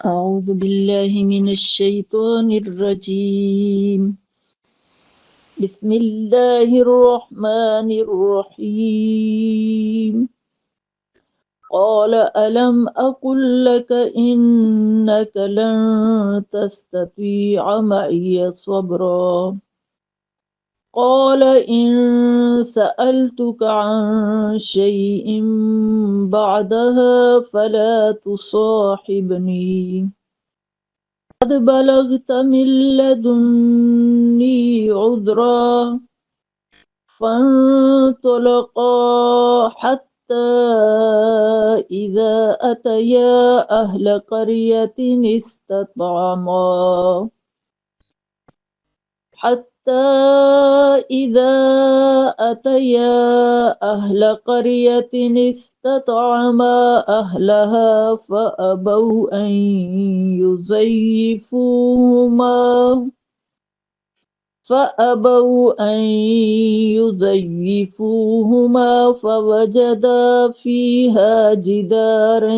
أعوذ بالله من الشيطان الرجيم. بسم الله الرحمن الرحيم. قال ألم أقل لك إنك لن تستطيع معي صبرا. قال إن سألتك عن شيء بعدها فلا تصاحبني، قد بلغت من لدني عذرا. فانطلقا حتى إذا أتيا أهل قرية استطعما أهلها فأبوا أن يضيفوهما فوجدا فيها جدارا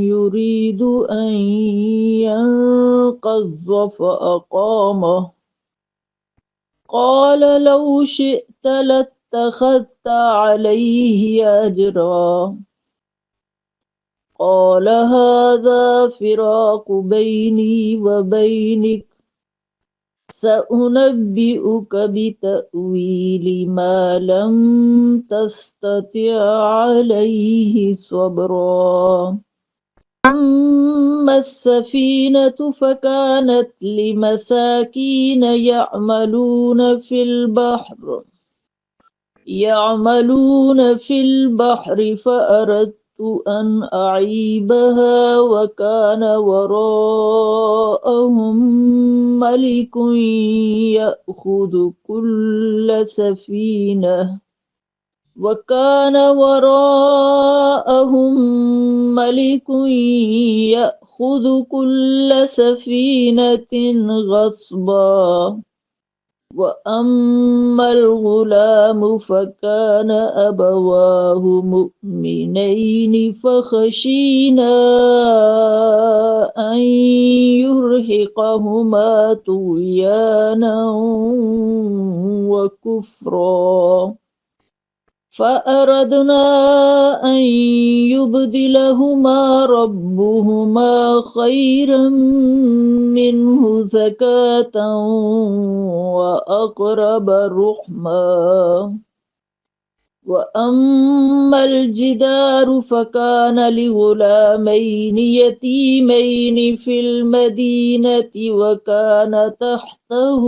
يريد أن ينقض فأقامه. قال لو شئت لاتخذت عليه أجرا. قال هذا فراق بيني وبينك، سأنبئك بتأويل ما لم تستطع عليه صبرا. أما السفينة فكانت لمساكين يعملون في البحر فأردت أن أعيبها وكان وراءهم ملك يأخذ كل سفينة غصبا. وأما الغلام فكان أبواه مؤمنين فخشينا أن يرهقهما طغيانا وكفرا، فأردنا أن يبدلهما ربهما خيرا منه زكاة وأقرب رحما. وأما الجدار فكان لغلامين يتيمين في المدينة وكان تحته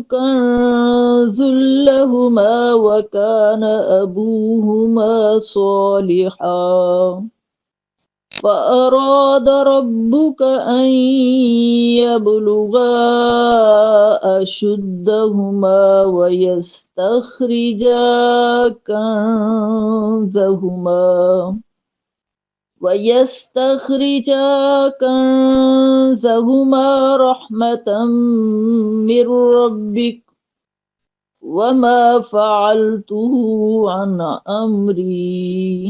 كنز لهما وكان أبوهما صالحا. فأراد ربك أن يبلغا أشدهما ويستخرجا كنزهما رحمة من ربك وما فعلته عن أمري،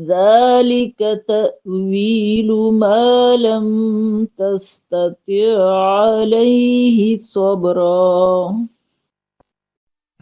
ذلك تأويل ما لم تستطع عليه صبرا.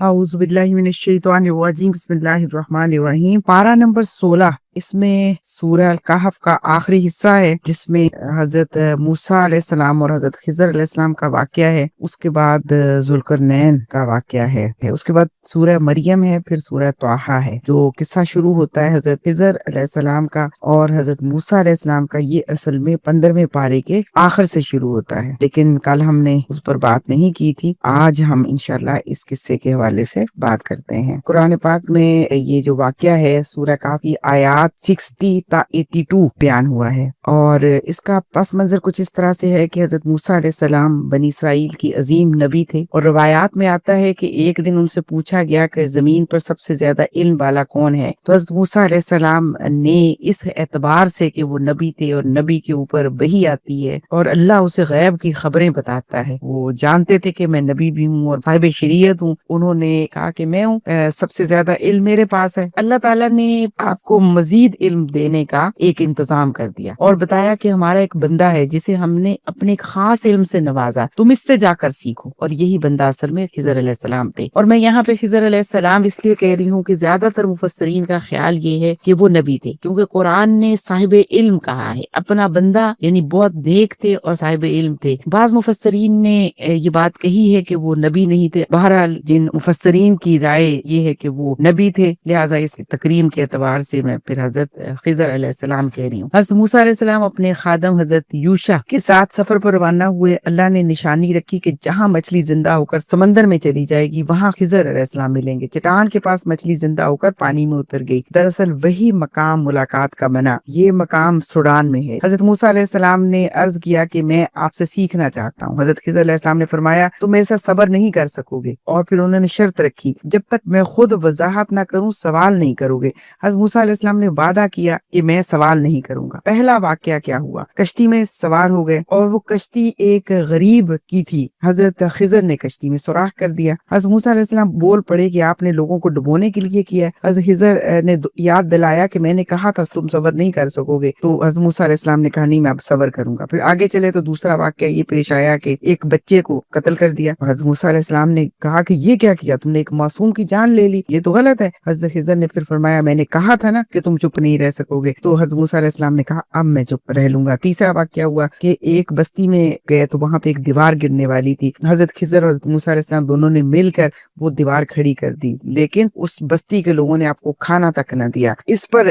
اعوذ باللہ من الشیطان الرجیم، بسم اللہ الرحمن الرحیم۔ پارہ نمبر 16، اس میں سورہ الکہف کا آخری حصہ ہے، جس میں حضرت موسیٰ علیہ السلام اور حضرت خضر علیہ السلام کا واقعہ ہے، اس کے بعد ذوالقرنین کا واقعہ ہے، اس کے بعد سورہ مریم ہے، پھر سورہ طٰہٰ ہے۔ جو قصہ شروع ہوتا ہے حضرت خضر علیہ السلام کا اور حضرت موسیٰ علیہ السلام کا، یہ اصل میں 15ویں پارے کے آخر سے شروع ہوتا ہے، لیکن کل ہم نے اس پر بات نہیں کی تھی۔ آج ہم انشاءاللہ اس قصے کے حوالے سے بات کرتے ہیں۔ قرآن پاک میں یہ جو واقعہ ہے، سورہ کہف کی آیات آیات 60 تا 82 بیان ہوا ہے، اور اس کا پس منظر کچھ اس طرح سے ہے کہ حضرت موسیٰ علیہ السلام بنی اسرائیل کی عظیم نبی تھے، اور روایات میں آتا ہے کہ ایک دن ان سے پوچھا گیا کہ زمین پر سب سے زیادہ علم والا کون ہے، تو حضرت موسیٰ علیہ السلام نے اس اعتبار سے کہ وہ نبی تھے اور نبی کے اوپر وحی آتی ہے اور اللہ اسے غیب کی خبریں بتاتا ہے، وہ جانتے تھے کہ میں نبی بھی ہوں اور صاحب شریعت ہوں، انہوں نے کہا کہ میں ہوں، سب سے زیادہ علم میرے پاس ہے۔ اللہ تعالیٰ نے آپ کو مزید علم دینے کا ایک انتظام کر دیا اور بتایا کہ ہمارا ایک بندہ ہے جسے ہم نے اپنے ایک خاص علم سے نوازا، تم اس سے جا کر سیکھو، اور یہی بندہ اصل میں خضر علیہ السلام تھے۔ اور میں یہاں پہ خضر علیہ السلام اس لیے کہہ رہی ہوں کہ زیادہ تر مفسرین کا خیال یہ ہے کہ وہ نبی تھے، کیونکہ قرآن نے صاحب علم کہا ہے، اپنا بندہ یعنی بہت نیک تھے اور صاحب علم تھے۔ بعض مفسرین نے یہ بات کہی ہے کہ وہ نبی نہیں تھے، بہرحال جن مفسرین کی رائے یہ ہے کہ وہ نبی تھے، لہٰذا اس تکریم کے اعتبار سے میں پھر حضرت خضر علیہ السلام کہہ رہی ہوں۔ حضرت موسیٰ علیہ السلام اپنے خادم حضرت یوشع کے ساتھ سفر پر روانہ ہوئے۔ اللہ نے نشانی رکھی کہ جہاں مچھلی زندہ ہو کر سمندر میں چلی جائے گی وہاں خضر علیہ السلام ملیں گے۔ چٹان کے پاس مچھلی زندہ ہو کر پانی میں اتر گئی، دراصل وہی مقام ملاقات کا بنا، یہ مقام سوڈان میں ہے۔ حضرت موسیٰ علیہ السلام نے عرض کیا کہ میں آپ سے سیکھنا چاہتا ہوں۔ حضرت خضر علیہ السلام نے فرمایا تم میرے ساتھ صبر نہیں کر سکو گے، اور پھر انہوں نے شرط رکھی جب تک میں خود وضاحت نہ کروں سوال نہیں کرو گے۔ حضرت موسیٰ علیہ السلام نے وعدہ کیا کہ میں سوال نہیں کروں گا۔ پہلا واقعہ کیا ہوا، کشتی میں سوار ہو گئے اور وہ کشتی ایک غریب کی تھی، حضرت خضر نے کشتی میں سوراخ کر دیا۔ حضرت موسیٰ علیہ السلام بول پڑے کہ آپ نے لوگوں کو ڈبونے کے لیے کیا ہے۔ حضرت خضر نے یاد دلایا کہ میں نے کہا تھا تم صبر نہیں کر سکو گے، تو حضرت موسیٰ علیہ السلام نے کہا نہیں میں اب صبر کروں گا۔ پھر آگے چلے تو دوسرا واقعہ یہ پیش آیا کہ ایک بچے کو قتل کر دیا۔ حضرت موسیٰ علیہ السلام نے کہا کہ یہ کیا کیا، تم نے ایک معصوم کی جان لے لی، یہ تو غلط ہے۔ حضرت خضر نے پھر فرمایا میں نے کہا تھا نا کہ تم چپ نہیں رہ سکو گے، تو حضرت موسیٰ علیہ السلام نے کہا اب میں چپ رہ لوں گا۔ تیسرا واقعہ ہوا کہ ایک بستی میں گئے تو وہاں پہ ایک دیوار گرنے والی تھی، حضرت خضر اور حضرت موسیٰ علیہ السلام دونوں نے مل کر وہ دیوار کھڑی کر دی، لیکن اس بستی کے لوگوں نے آپ کو کھانا تک نہ دیا، اس پر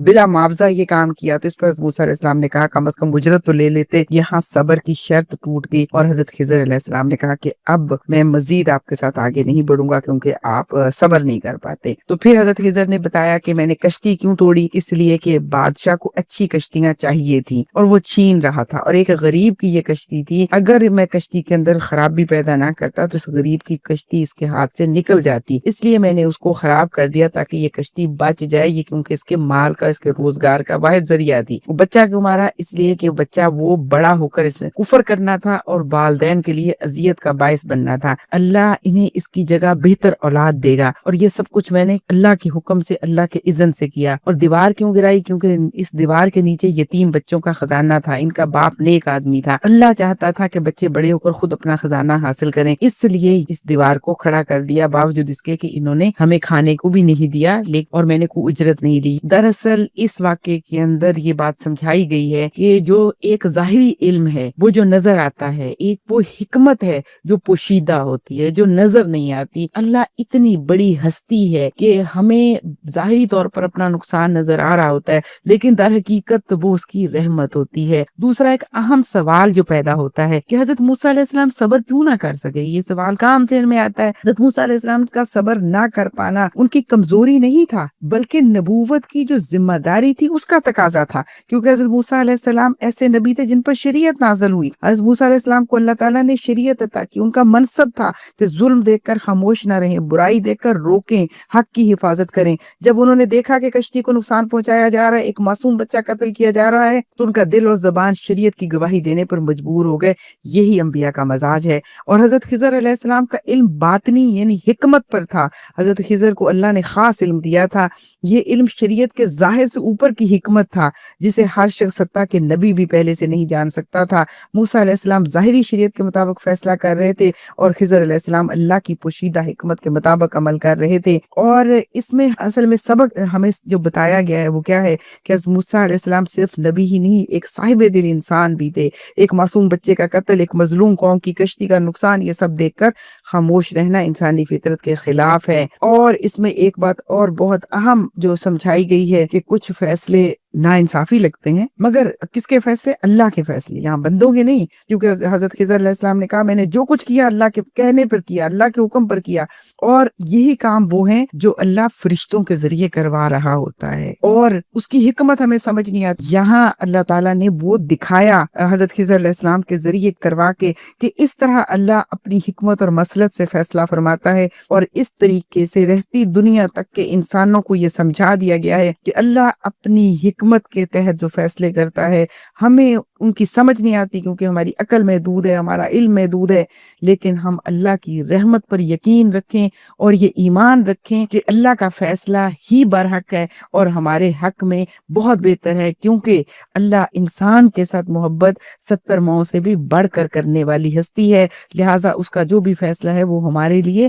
بلا معاوضہ یہ کام کیا، تو اس پر حضرت موسیٰ علیہ السلام نے کہا کم از کم اجرت تو لے لیتے۔ یہاں صبر کی شرط ٹوٹ گئی اور حضرت خضر علیہ السلام نے کہا کہ اب میں مزید آپ کے ساتھ آگے نہیں بڑھوں گا کیونکہ آپ صبر نہیں کر پاتے۔ تو پھر حضرت خضر نے بتایا کہ میں نے کشتی کیوں توڑی، اس لیے کہ بادشاہ کو اچھی کشتیاں چاہیے تھی اور وہ چھین رہا تھا، اور ایک غریب کی یہ کشتی تھی، اگر میں کشتی کے اندر خرابی پیدا نہ کرتا تو اس غریب کی کشتی اس کے ہاتھ سے نکل جاتی، اس لیے میں نے اس کو خراب کر دیا تاکہ یہ کشتی بچ جائے، یہ کیونکہ اس کے مال کا، اس کے روزگار کا واحد ذریعہ تھی۔ وہ بچہ کیوں مارا، اس لیے کہ بچہ وہ بڑا ہو کر اس کفر کرنا تھا اور والدین کے لیے اذیت کا باعث بننا تھا۔ اللہ انہیں اس کی جگہ بہتر اولاد دے گا، اور یہ سب کچھ میں نے اللہ کے حکم سے، اللہ کے اذن سے کیا۔ اور دیوار کیوں گرائی، کیونکہ اس دیوار کے نیچے یتیم بچوں کا خزانہ تھا، ان کا باپ نیک آدمی تھا، اللہ چاہتا تھا کہ بچے بڑے ہو کر خود اپنا خزانہ حاصل کریں، اس لیے اس دیوار کو کھڑا کر دیا، باوجود اس کے کہ انہوں نے ہمیں کھانے کو بھی نہیں دیا اور میں نے کوئی اجرت نہیں لی۔ دراصل اس واقعے کے اندر یہ بات سمجھائی گئی ہے کہ جو ایک ظاہری علم ہے وہ جو نظر آتا ہے، ایک وہ حکمت ہے جو پوشیدہ ہوتی ہے، جو نظر نہیں آتی۔ اللہ اتنی بڑی ہستی ہے کہ ہمیں ظاہری طور پر اپنا نقصان نظر آ رہا ہوتا ہے، لیکن در حقیقت وہ اس کی رحمت ہوتی ہے۔ دوسرا ایک اہم سوال جو پیدا ہوتا ہے کہ حضرت موسیٰ علیہ السلام صبر کیوں نہ کر سکے، یہ سوال کام دل میں آتا ہے۔ حضرت موسیٰ علیہ السلام کا صبر نہ کر پانا ان کی کمزوری نہیں تھا، بلکہ نبوت کی جو ذمہ داری تھی اس کا تقاضا تھا، کیونکہ حضرت موسیٰ علیہ السلام ایسے نبی تھے جن پر شریعت نازل ہوئی۔ حضرت موسیٰ علیہ السلام کو اللہ تعالیٰ نے شریعت عطا کی، ان کا منصب تھا کہ ظلم دیکھ کر خاموش نہ رہیں، برائی دیکھ کر روکیں، حق کی حفاظت کریں۔ جب انہوں نے دیکھا کہ کشتی کو نقصان پہنچایا جا رہا ہے، ایک معصوم بچہ قتل کیا جا رہا ہے، تو ان کا دل اور زبان شریعت کی گواہی دینے پر مجبور ہو گئے۔ یہی انبیاء کا مزاج ہے۔ اور حضرت خضر علیہ السلام کا علم باطنی یعنی حکمت پر تھا۔ حضرت خضر کو اللہ نے خاص علم دیا تھا، یہ علم شریعت کے ظاہر سے اوپر کی حکمت تھا جسے ہر شخص حتیٰ کہ نبی بھی پہلے سے نہیں جان سکتا تھا۔ موسیٰ علیہ السلام ظاہری شریعت کے مطابق فیصلہ کر رہے تھے اور خضر علیہ السلام اللہ کی پوشیدہ حکمت کے مطابق عمل کر رہے تھے۔ اور اس میں اصل میں سبق ہمیں جو بتایا گیا ہے وہ کیا ہے کہ حضرت موسیٰ علیہ السلام صرف نبی ہی نہیں، ایک صاحب دل انسان بھی تھے۔ ایک معصوم بچے کا قتل، ایک مظلوم قوم کی کشتی کا نقصان، یہ سب دیکھ کر خاموش رہنا انسانی فطرت کے خلاف ہے۔ اور اس میں ایک بات اور بہت اہم جو سمجھائی گئی ہے کہ کچھ فیصلے ناانصافی لگتے ہیں، مگر کس کے فیصلے؟ اللہ کے فیصلے، یہاں بندوں کے نہیں، کیونکہ حضرت خضر علیہ السلام نے کہا میں نے جو کچھ کیا اللہ کے کہنے پر کیا، اللہ کے حکم پر کیا، اور یہی کام وہ ہیں جو اللہ فرشتوں کے ذریعے کروا رہا ہوتا ہے، اور اس کی حکمت ہمیں سمجھ نہیں آتی۔ یہاں اللہ تعالیٰ نے وہ دکھایا حضرت خضر علیہ السلام کے ذریعے کروا کے کہ اس طرح اللہ اپنی حکمت اور مصلحت سے فیصلہ فرماتا ہے، اور اس طریقے سے رہتی دنیا تک کے انسانوں کو یہ سمجھا دیا گیا ہے کہ اللہ اپنی حکمت کے تحت جو فیصلے کرتا ہے، ہمیں ان کی سمجھ نہیں آتی کیونکہ ہماری عقل محدود ہے، ہمارا علم محدود ہے، لیکن ہم اللہ کی رحمت پر یقین رکھیں اور یہ ایمان رکھیں کہ اللہ کا فیصلہ ہی برحق ہے اور ہمارے حق میں بہت بہتر ہے، کیونکہ اللہ انسان کے ساتھ محبت 70 ماؤں سے بھی بڑھ کر کرنے والی ہستی ہے، لہٰذا اس کا جو بھی فیصلہ ہے وہ ہمارے لیے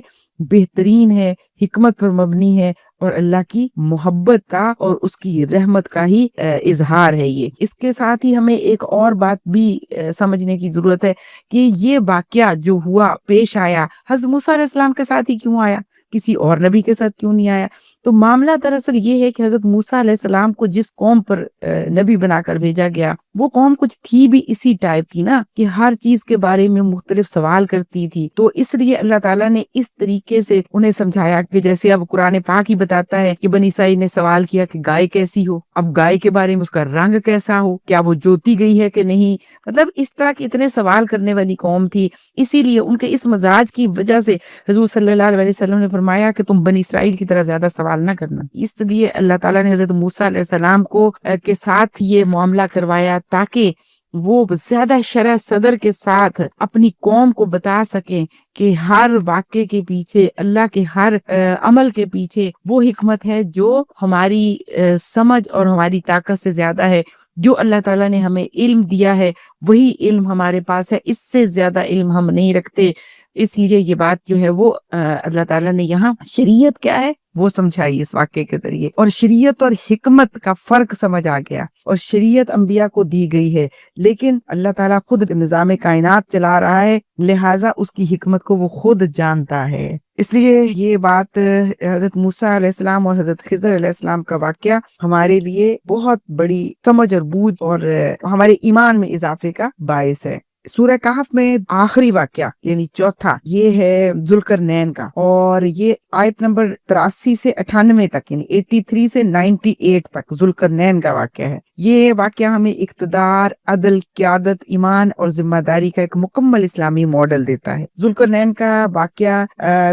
بہترین ہے، حکمت پر مبنی ہے، اور اللہ کی محبت کا اور اس کی رحمت کا ہی اظہار ہے یہ۔ اس کے ساتھ ہی ہمیں ایک اور بات بھی سمجھنے کی ضرورت ہے کہ یہ واقعہ جو ہوا پیش آیا حضرت موسیٰ علیہ السلام کے ساتھ ہی کیوں آیا، کسی اور نبی کے ساتھ کیوں نہیں آیا؟ تو معاملہ دراصل یہ ہے کہ حضرت موسیٰ علیہ السلام کو جس قوم پر نبی بنا کر بھیجا گیا وہ قوم کچھ تھی بھی اسی ٹائپ کی نا، کہ ہر چیز کے بارے میں مختلف سوال کرتی تھی، تو اس لیے اللہ تعالیٰ نے اس طریقے سے انہیں سمجھایا کہ جیسے اب قرآن پاک ہی بتاتا ہے کہ بنی اسرائیل نے سوال کیا کہ گائے کیسی ہو، اب گائے کے بارے میں اس کا رنگ کیسا ہو، کیا وہ جوتی گئی ہے کہ نہیں، مطلب اس طرح کے اتنے سوال کرنے والی قوم تھی، اسی لیے ان کے اس مزاج کی وجہ سے حضور صلی اللہ علیہ وسلم نے فرمایا کہ تم بنی اسرائیل کی طرح زیادہ سوال نہ کرنا۔ اس لیے اللہ تعالیٰ نے حضرت موسیٰ علیہ السلام کو کے ساتھ یہ معاملہ کروایا تاکہ وہ زیادہ شرح صدر کے ساتھ اپنی قوم کو بتا سکیں کہ ہر واقعے کے پیچھے، اللہ کے ہر عمل کے پیچھے وہ حکمت ہے جو ہماری سمجھ اور ہماری طاقت سے زیادہ ہے۔ جو اللہ تعالیٰ نے ہمیں علم دیا ہے وہی علم ہمارے پاس ہے، اس سے زیادہ علم ہم نہیں رکھتے، اس لیے یہ بات جو ہے وہ اللہ تعالیٰ نے یہاں شریعت کیا ہے وہ سمجھائی اس واقعے کے ذریعے، اور شریعت اور حکمت کا فرق سمجھ آ گیا، اور شریعت انبیاء کو دی گئی ہے لیکن اللہ تعالیٰ خود نظام کائنات چلا رہا ہے، لہٰذا اس کی حکمت کو وہ خود جانتا ہے۔ اس لیے یہ بات حضرت موسیٰ علیہ السلام اور حضرت خضر علیہ السلام کا واقعہ ہمارے لیے بہت بڑی سمجھ اور بوجھ اور ہمارے ایمان میں اضافے کا باعث ہے۔ سورہ کہف میں آخری واقعہ یعنی چوتھا یہ ہے ذوالقرنین کا، اور یہ آیت نمبر 83 سے 98 تک یعنی 83 سے 98 تک ذوالقرنین کا واقعہ ہے۔ یہ واقعہ ہمیں اقتدار، عدل، قیادت، ایمان اور ذمہ داری کا ایک مکمل اسلامی ماڈل دیتا ہے۔ ذوالقرنین کا واقعہ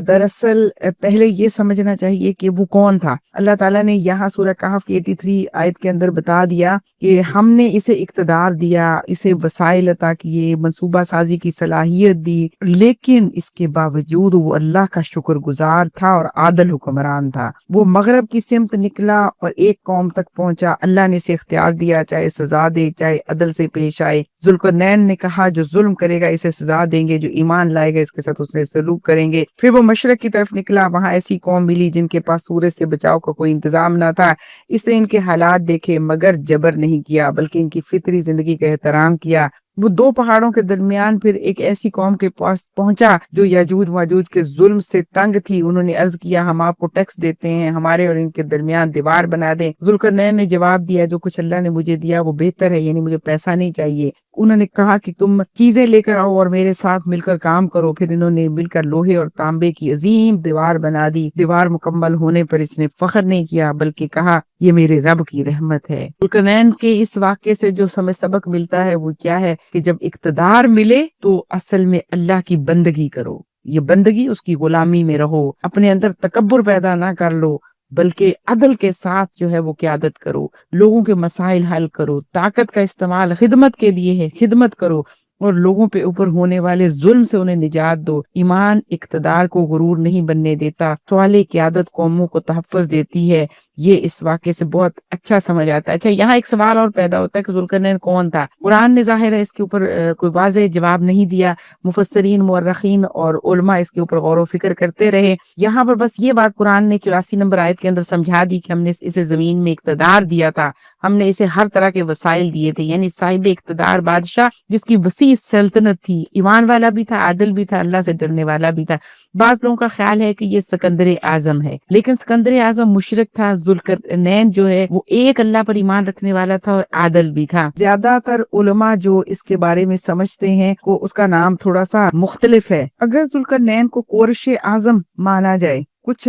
دراصل پہلے یہ سمجھنا چاہیے کہ وہ کون تھا۔ اللہ تعالیٰ نے یہاں سورہ کہف کی 83 آیت کے اندر بتا دیا کہ ہم نے اسے اقتدار دیا، اسے وسائل عطا کیے، منصوبہ سازی کی صلاحیت دی، لیکن اس کے باوجود وہ اللہ کا شکر گزار تھا اور عادل حکمران تھا۔ وہ مغرب کی سمت نکلا اور ایک قوم تک پہنچا، اللہ نے اسے اختیار دیا، چاہے سزا دے چاہے عدل سے پیش آئے۔ ذوالقرنین نے کہا جو ظلم کرے گا اسے سزا دیں گے، جو ایمان لائے گا اس کے ساتھ اس نے سلوک کریں گے۔ پھر وہ مشرق کی طرف نکلا، وہاں ایسی قوم ملی جن کے پاس سورج سے بچاؤ کا کوئی انتظام نہ تھا، اس نے ان کے حالات دیکھے مگر جبر نہیں کیا بلکہ ان کی فطری زندگی کا احترام کیا۔ وہ دو پہاڑوں کے درمیان پھر ایک ایسی قوم کے پاس پہنچا جو یاجوج ماجوج کے ظلم سے تنگ تھی، انہوں نے عرض کیا ہم آپ کو ٹیکس دیتے ہیں، ہمارے اور ان کے درمیان دیوار بنا دیں۔ ذوالقرنین نے جواب دیا جو کچھ اللہ نے مجھے دیا وہ بہتر ہے، یعنی مجھے پیسہ نہیں چاہیے۔ انہوں نے کہا کہ تم چیزیں لے کر آؤ اور میرے ساتھ مل کر کام کرو۔ پھر انہوں نے مل کر لوہے اور تانبے کی عظیم دیوار بنا دی۔ دیوار مکمل ہونے پر اس نے فخر نہیں کیا بلکہ کہا یہ میرے رب کی رحمت ہے۔ ذوالقرنین کے اس واقعے سے جو ہمیں سبق ملتا ہے وہ کیا ہے کہ جب اقتدار ملے تو اصل میں اللہ کی بندگی کرو، یہ بندگی اس کی غلامی میں رہو، اپنے اندر تکبر پیدا نہ کر لو بلکہ عدل کے ساتھ جو ہے وہ قیادت کرو، لوگوں کے مسائل حل کرو، طاقت کا استعمال خدمت کے لیے ہے، خدمت کرو اور لوگوں پہ اوپر ہونے والے ظلم سے انہیں نجات دو۔ ایمان اقتدار کو غرور نہیں بننے دیتا، سوال قیادت قوموں کو تحفظ دیتی ہے، یہ اس واقعے سے بہت اچھا سمجھ آتا ہے۔ اچھا، یہاں ایک سوال اور پیدا ہوتا ہے کہ ذوالقرنین کون تھا؟ قرآن نے ظاہر ہے اس کے اوپر کوئی واضح جواب نہیں دیا، مفسرین، مورخین اور علماء اس کے اوپر غور و فکر کرتے رہے۔ یہاں پر بس یہ بات قرآن نے 84 نمبر آیت کے اندر سمجھا دی کہ ہم نے اسے زمین میں اقتدار دیا تھا، ہم نے اسے ہر طرح کے وسائل دیے تھے، یعنی صاحب اقتدار بادشاہ جس کی وسیع سلطنت تھی، ایمان والا بھی تھا، عادل بھی تھا، اللہ سے ڈرنے والا بھی تھا۔ بعض لوگوں کا خیال ہے کہ یہ سکندر اعظم ہے، لیکن سکندر اعظم مشرک تھا، ذوالقرنین جو ہے وہ ایک اللہ پر ایمان رکھنے والا تھا اور عادل بھی تھا۔ زیادہ تر علماء جو اس کے بارے میں سمجھتے ہیں کو اس کا نام تھوڑا سا مختلف ہے۔ اگر ذوالقرنین کو قورش اعظم مانا جائے، کچھ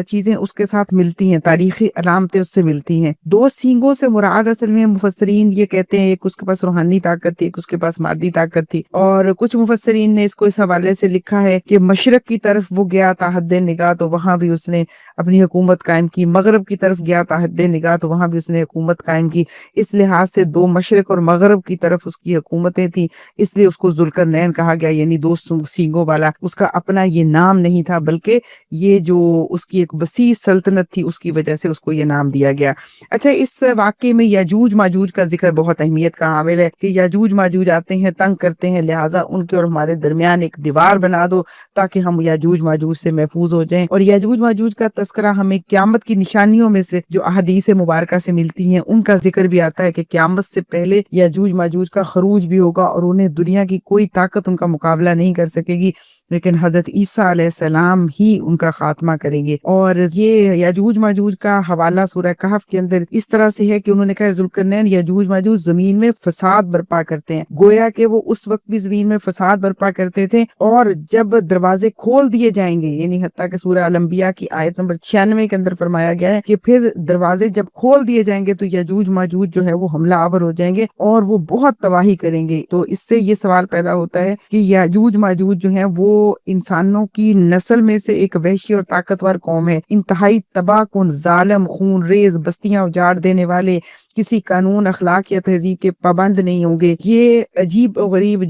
چیزیں اس کے ساتھ ملتی ہیں، تاریخی علامتیں اس سے ملتی ہیں۔ 2 سینگوں سے مراد اصل میں مفسرین یہ کہتے ہیں ایک اس کے پاس روحانی طاقت تھی، ایک اس کے پاس مادی طاقت تھی، اور کچھ مفسرین نے اس کو اس حوالے سے لکھا ہے کہ مشرق کی طرف وہ گیا تھا حد نگاہ تو وہاں بھی اس نے اپنی حکومت قائم کی، مغرب کی طرف گیا تھا حد نگاہ تو وہاں بھی اس نے حکومت قائم کی۔ اس لحاظ سے 2 مشرق اور مغرب کی طرف اس کی حکومتیں تھیں، اس لیے اس کو ذوالقرنین کہا گیا، یعنی 2 سینگوں والا۔ اس کا اپنا یہ نام نہیں تھا، بلکہ یہ جو اس کی ایک وسیع سلطنت تھی اس کی وجہ سے اس کو یہ نام دیا گیا۔ اچھا، اس واقعے میں یاجوج ماجوج کا ذکر بہت اہمیت کا حامل ہے کہ یاجوج ماجوج آتے ہیں، تنگ کرتے ہیں، لہٰذا ان کے اور ہمارے درمیان ایک دیوار بنا دو تاکہ ہم یاجوج ماجوج سے محفوظ ہو جائیں۔ اور یاجوج ماجوج کا تذکرہ ہمیں قیامت کی نشانیوں میں سے جو احادیث مبارکہ سے ملتی ہیں ان کا ذکر بھی آتا ہے کہ قیامت سے پہلے یاجوج ماجوج کا خروج بھی ہوگا اور انہیں دنیا کی کوئی طاقت ان کا مقابلہ نہیں کر سکے گی، لیکن حضرت عیسیٰ علیہ السلام ہی ان کا خاتمہ کریں گے۔ اور یہ یاجوج ماجوج کا حوالہ سورہ کہف کے اندر اس طرح سے ہے کہ انہوں نے کہا ذوالقرنین یاجوج ماجوج زمین میں فساد برپا کرتے ہیں، گویا کہ وہ اس وقت بھی زمین میں فساد برپا کرتے تھے، اور جب دروازے کھول دیے جائیں گے، یعنی حتیٰ کہ سورہ الانبیاء کی آیت نمبر 96 کے اندر فرمایا گیا ہے کہ پھر دروازے جب کھول دیے جائیں گے تو یاجوج ماجوج جو ہے وہ حملہ آور ہو جائیں گے اور وہ بہت تباہی کریں گے۔ تو اس سے یہ سوال پیدا ہوتا ہے کہ یاجوج ماجوج جو ہیں وہ انسانوں کی نسل میں سے ایک وحشی اور طاقتور قوم ہے، انتہائی تباہ کن، ظالم، خون ریز، بستیاں اجاڑ دینے والے، کسی قانون، اخلاق یا تہذیب کے پابند نہیں ہوں گے۔ یہ عجیب و غریب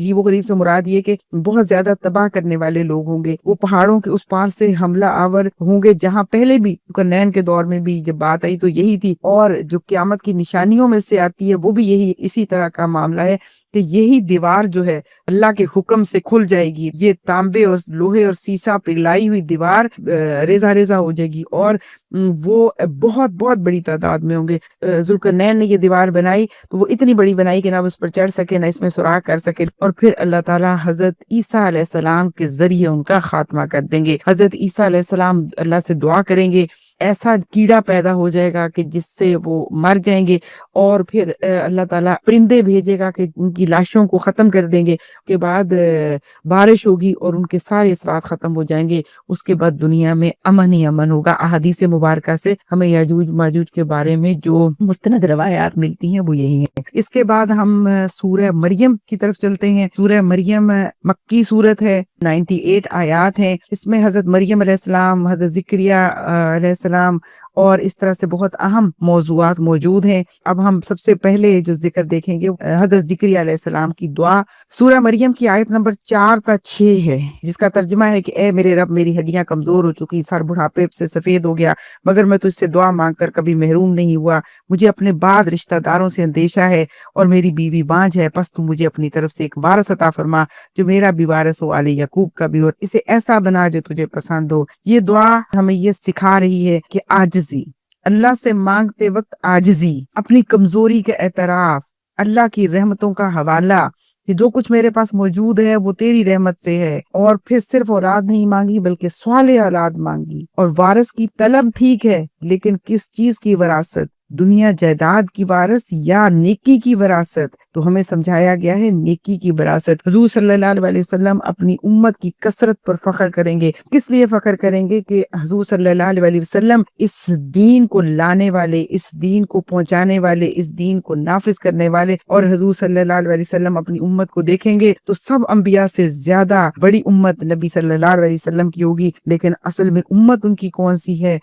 سے مراد یہ کہ بہت زیادہ تباہ کرنے والے لوگ ہوں گے۔ وہ پہاڑوں کے اس پار سے حملہ آور ہوں گے جہاں پہلے بھی ذوالقرنین کے دور میں بھی جب بات آئی تو یہی تھی، اور جو قیامت کی نشانیوں میں سے آتی ہے وہ بھی یہی اسی طرح کا معاملہ ہے کہ یہی دیوار جو ہے اللہ کے حکم سے کھل جائے گی۔ یہ تانبے اور لوہے اور سیسا پگھلائی ہوئی دیوار ریزہ ریزہ ہو جائے گی، اور وہ بہت بہت بڑی تعداد میں ہوں گے۔ ذوالقرنین نے یہ دیوار بنائی تو وہ اتنی بڑی بنائی کہ نہ اس پر چڑھ سکے نہ اس میں سوراخ کر سکے، اور پھر اللہ تعالیٰ حضرت عیسیٰ علیہ السلام کے ذریعے ان کا خاتمہ کر دیں گے۔ حضرت عیسیٰ علیہ السلام اللہ سے دعا کریں گے، ایسا کیڑا پیدا ہو جائے گا کہ جس سے وہ مر جائیں گے، اور پھر اللہ تعالیٰ پرندے بھیجے گا کہ ان کی لاشوں کو ختم کر دیں گے، اس کے بعد بارش ہوگی اور ان کے سارے اثرات ختم ہو جائیں گے، اس کے بعد دنیا میں امن ہی امن ہوگا۔ احادیث مبارکہ سے ہمیں یاجوج ماجوج کے بارے میں جو مستند روایات ملتی ہیں وہ یہی ہیں۔ اس کے بعد ہم سورہ مریم کی طرف چلتے ہیں۔ سورہ مریم مکی سورت ہے، 98 آیات ہیں۔ اس میں حضرت مریم علیہ السلام، حضرت زکریا علیہ السلام اور اس طرح سے بہت اہم موضوعات موجود ہیں۔ اب ہم سب سے پہلے جو ذکر دیکھیں گے حضرت زکریا علیہ السلام کی دعا، سورہ مریم کی آیت نمبر 4 تا 6 ہے، جس کا ترجمہ ہے کہ اے میرے رب، میری ہڈیاں کمزور ہو چکی، سر بڑھاپے سے سفید ہو گیا، مگر میں تجھ سے دعا مانگ کر کبھی محروم نہیں ہوا۔ مجھے اپنے بعد رشتہ داروں سے اندیشہ ہے اور میری بیوی بانجھ ہے، پس تو مجھے اپنی طرف سے ایک وارث عطا فرما جو میرا بھی وارث ہو، آل یعقوب کا بھی، اور اسے ایسا بنا جو تجھے پسند ہو۔ یہ دعا ہمیں یہ سکھا رہی ہے کہ عاجزی، اللہ سے مانگتے وقت عاجزی، اپنی کمزوری کا اعتراف، اللہ کی رحمتوں کا حوالہ کہ جو کچھ میرے پاس موجود ہے وہ تیری رحمت سے ہے، اور پھر صرف اولاد نہیں مانگی بلکہ صالح اولاد مانگی، اور وارث کی طلب ٹھیک ہے لیکن کس چیز کی وراثت، دنیا جائیداد کی وارث یا نیکی کی وراثت؟ تو ہمیں سمجھایا گیا ہے نیکی کی وراثت۔ حضور صلی اللہ علیہ وسلم اپنی امت کی کثرت پر فخر کریں گے۔ کس لیے فخر کریں گے؟ کہ حضور صلی اللہ علیہ وسلم اس دین کو لانے والے، اس دین کو پہنچانے والے، اس دین کو نافذ کرنے والے، اور حضور صلی اللہ علیہ وسلم اپنی امت کو دیکھیں گے تو سب انبیاء سے زیادہ بڑی امت نبی صلی اللہ علیہ وسلم کی ہوگی، لیکن اصل میں امت ان کی کون سی ہے؟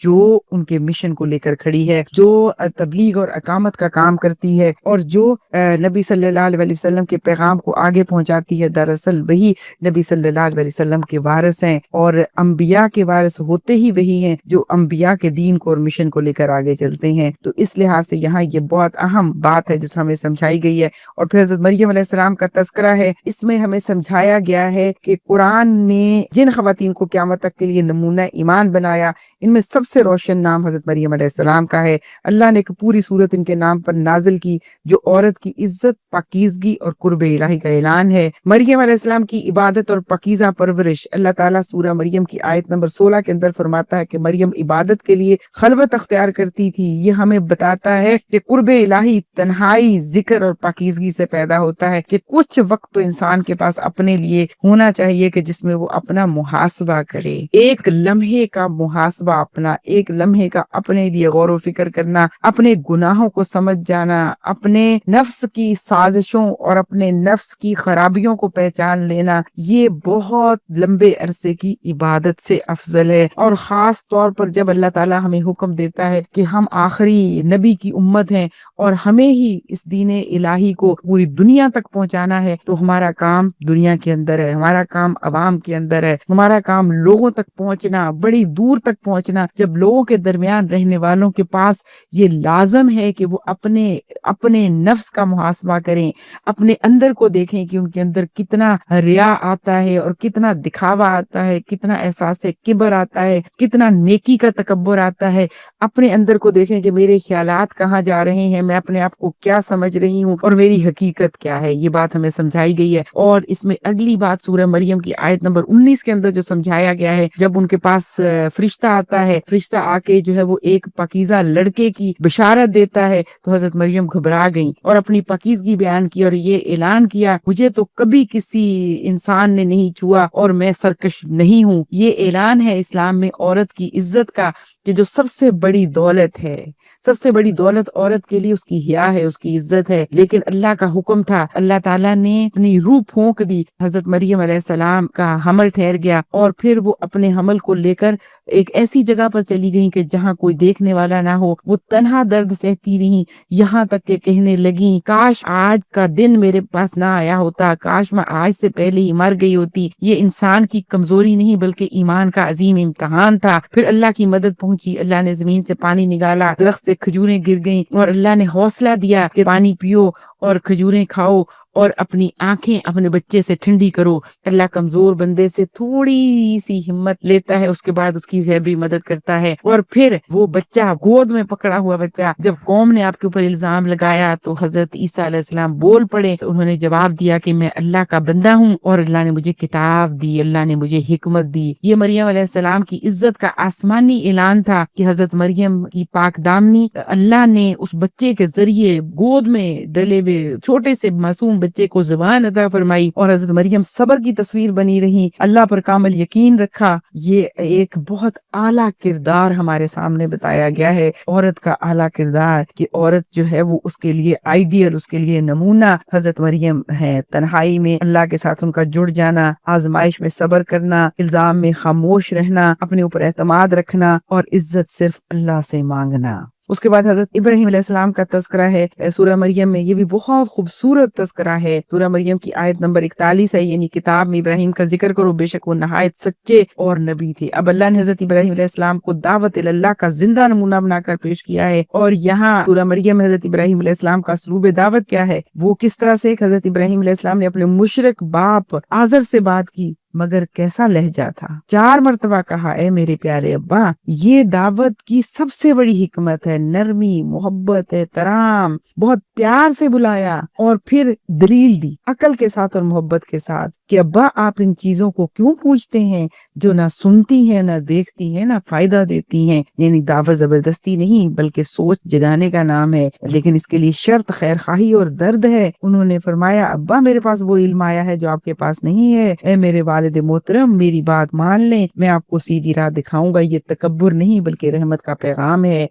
جو ان کے مشن کو لے کر کھڑی ہے، جو تبلیغ اور اقامت کا کام کرتی ہے، اور جو نبی صلی اللہ علیہ وسلم کے پیغام کو آگے پہنچاتی ہے، دراصل وہی نبی صلی اللہ علیہ وسلم کے وارث ہیں، اور انبیاء کے وارث ہوتے ہی وہی ہیں جو انبیاء کے دین کو اور مشن کو لے کر آگے چلتے ہیں۔ تو اس لحاظ سے یہاں یہ بہت اہم بات ہے جو ہمیں سمجھائی گئی ہے۔ اور پھر حضرت مریم علیہ السلام کا تذکرہ ہے، اس میں ہمیں سمجھایا گیا ہے کہ قرآن نے جن خواتین کو قیامت تک کے لیے نمونہ ایمان بنایا، ان میں سب سے روشن نام حضرت مریم علیہ السلام کا ہے۔ اللہ نے ایک پوری صورت ان کے نام پر نازل کی جو عورت کی عزت، پاکیزگی اور قرب الہی کا اعلان ہے۔ مریم علیہ السلام کی عبادت اور پاکیزہ پرورش، اللہ تعالیٰ سورہ مریم کی آیت نمبر 16 کے اندر فرماتا ہے کہ مریم عبادت کے لیے خلوت اختیار کرتی تھی۔ یہ ہمیں بتاتا ہے کہ قرب الہی تنہائی، ذکر اور پاکیزگی سے پیدا ہوتا ہے، کہ کچھ وقت تو انسان کے پاس اپنے لیے ہونا چاہیے کہ جس میں وہ اپنا محاسبہ کرے، ایک لمحے کا محاسبہ اپنا، ایک لمحے کا اپنے لیے غور و فکر کرنا، اپنے گناہوں کو سمجھ جانا، اپنے نفس کی سازشوں اور اپنے نفس کی خرابیوں کو پہچان لینا، یہ بہت لمبے عرصے کی عبادت سے افضل ہے۔ اور خاص طور پر جب اللہ تعالیٰ ہمیں حکم دیتا ہے کہ ہم آخری نبی کی امت ہیں اور ہمیں ہی اس دین الہی کو پوری دنیا تک پہنچانا ہے، تو ہمارا کام دنیا کے اندر ہے، ہمارا کام عوام کے اندر ہے، ہمارا کام لوگوں تک پہنچنا، بڑی دور تک پہنچنا۔ جب لوگوں کے درمیان رہنے والوں کے پاس یہ لازم ہے کہ وہ اپنے نفس کا محاسبہ کریں، اپنے اندر کو دیکھیں کہ ان کے اندر کتنا ریا آتا ہے اور کتنا دکھاوا آتا ہے، کتنا احساس کبر آتا ہے، کتنا نیکی کا تکبر آتا ہے۔ اپنے اندر کو دیکھیں کہ میرے خیالات کہاں جا رہے ہیں، میں اپنے آپ کو کیا سمجھ رہی ہوں اور میری حقیقت کیا ہے۔ یہ بات ہمیں سمجھائی گئی ہے۔ اور اس میں اگلی بات سورہ مریم کی آیت نمبر 19 کے اندر جو سمجھایا گیا ہے، جب ان کے پاس فرشتہ آتا ہے، فرشتہ آ کے جو ہے وہ ایک پاکیزہ لڑکے کی بشارت دیتا ہے، تو حضرت مریم گھبرا گئیں اور اپنی پاکیزگی بیان کی اور یہ اعلان کیا، مجھے تو کبھی کسی انسان نے نہیں چھوا اور میں سرکش نہیں ہوں۔ یہ اعلان ہے اسلام میں عورت کی عزت کا، کہ جو سب سے بڑی دولت ہے، سب سے بڑی دولت عورت کے لیے اس کی حیا ہے، اس کی عزت ہے۔ لیکن اللہ کا حکم تھا، اللہ تعالیٰ نے اپنی روح پھونک دی، حضرت مریم علیہ السلام کا حمل ٹھہر گیا، اور پھر وہ اپنے حمل کو لے کر ایک ایسی جگہ پر چلی گئیں کہ جہاں کوئی دیکھنے والا نہ ہو۔ وہ تنہا درد سہتی رہیں، یہاں تک کہ کہنے لگیں کاش آج کا دن میرے پاس نہ آیا ہوتا، کاش میں آج سے پہلے ہی مر گئی ہوتی۔ یہ انسان کی کمزوری نہیں بلکہ ایمان کا عظیم امتحان تھا۔ پھر اللہ کی مدد پہنچی، اللہ نے زمین سے پانی نکالا، درخت سے کھجوریں گر گئیں، اور اللہ نے حوصلہ دیا کہ پانی پیو اور کھجوریں کھاؤ اور اپنی آنکھیں اپنے بچے سے ٹھنڈی کرو۔ اللہ کمزور بندے سے تھوڑی سی ہمت لیتا ہے، اس کے بعد اس کی غیبی مدد کرتا ہے۔ اور پھر وہ بچہ، گود میں پکڑا ہوا بچہ، جب قوم نے آپ کے اوپر الزام لگایا تو حضرت عیسیٰ علیہ السلام بول پڑے، انہوں نے جواب دیا کہ میں اللہ کا بندہ ہوں اور اللہ نے مجھے کتاب دی، اللہ نے مجھے حکمت دی۔ یہ مریم علیہ السلام کی عزت کا آسمانی اعلان تھا کہ حضرت مریم کی پاک دامنی اللہ نے اس بچے کے ذریعے گود میں ڈلے ہوئے چھوٹے سے معصوم بچے کو زبان عطا فرمائی، اور حضرت مریم صبر کی تصویر بنی رہی، اللہ پر کامل یقین رکھا۔ یہ ایک بہت اعلیٰ کردار ہمارے سامنے بتایا گیا ہے، عورت کا اعلیٰ کردار، کہ عورت جو ہے وہ اس کے لیے آئیڈیل، اس کے لیے نمونہ حضرت مریم ہے۔ تنہائی میں اللہ کے ساتھ ان کا جڑ جانا، آزمائش میں صبر کرنا، الزام میں خاموش رہنا، اپنے اوپر اعتماد رکھنا، اور عزت صرف اللہ سے مانگنا۔ اس کے بعد حضرت ابراہیم علیہ السلام کا تذکرہ ہے سورہ مریم میں، یہ بھی بہت خوبصورت تذکرہ ہے۔ سورہ مریم کی آیت نمبر 41 ہے، یعنی کتاب میں ابراہیم کا ذکر کرو، بے شک وہ نہایت سچے اور نبی تھے۔ اب اللہ نے حضرت ابراہیم علیہ السلام کو دعوت اللہ کا زندہ نمونہ بنا کر پیش کیا ہے، اور یہاں سورہ مریم میں حضرت ابراہیم علیہ السلام کا اسلوب دعوت کیا ہے، وہ کس طرح سے حضرت ابراہیم علیہ السلام نے اپنے مشرک باپ آزر سے بات کی، مگر کیسا لہجہ تھا، 4 مرتبہ کہا اے میرے پیارے ابا۔ یہ دعوت کی سب سے بڑی حکمت ہے، نرمی، محبت، احترام، بہت پیار سے بلایا، اور پھر دلیل دی عقل کے ساتھ اور محبت کے ساتھ کہ ابا آپ ان چیزوں کو کیوں پوچھتے ہیں جو نہ سنتی ہیں، نہ دیکھتی ہیں، نہ فائدہ دیتی ہیں۔ یعنی دعوت زبردستی نہیں بلکہ سوچ جگانے کا نام ہے، لیکن اس کے لیے شرط خیر خواہی اور درد ہے۔ انہوں نے فرمایا ابا میرے پاس وہ علم آیا ہے جو آپ کے پاس نہیں ہے، اے میرے والد محترم میری بات مان لیں، میں آپ کو سیدھی راہ دکھاؤں گا۔ یہ تکبر نہیں بلکہ رحمت کا پیغام ہے۔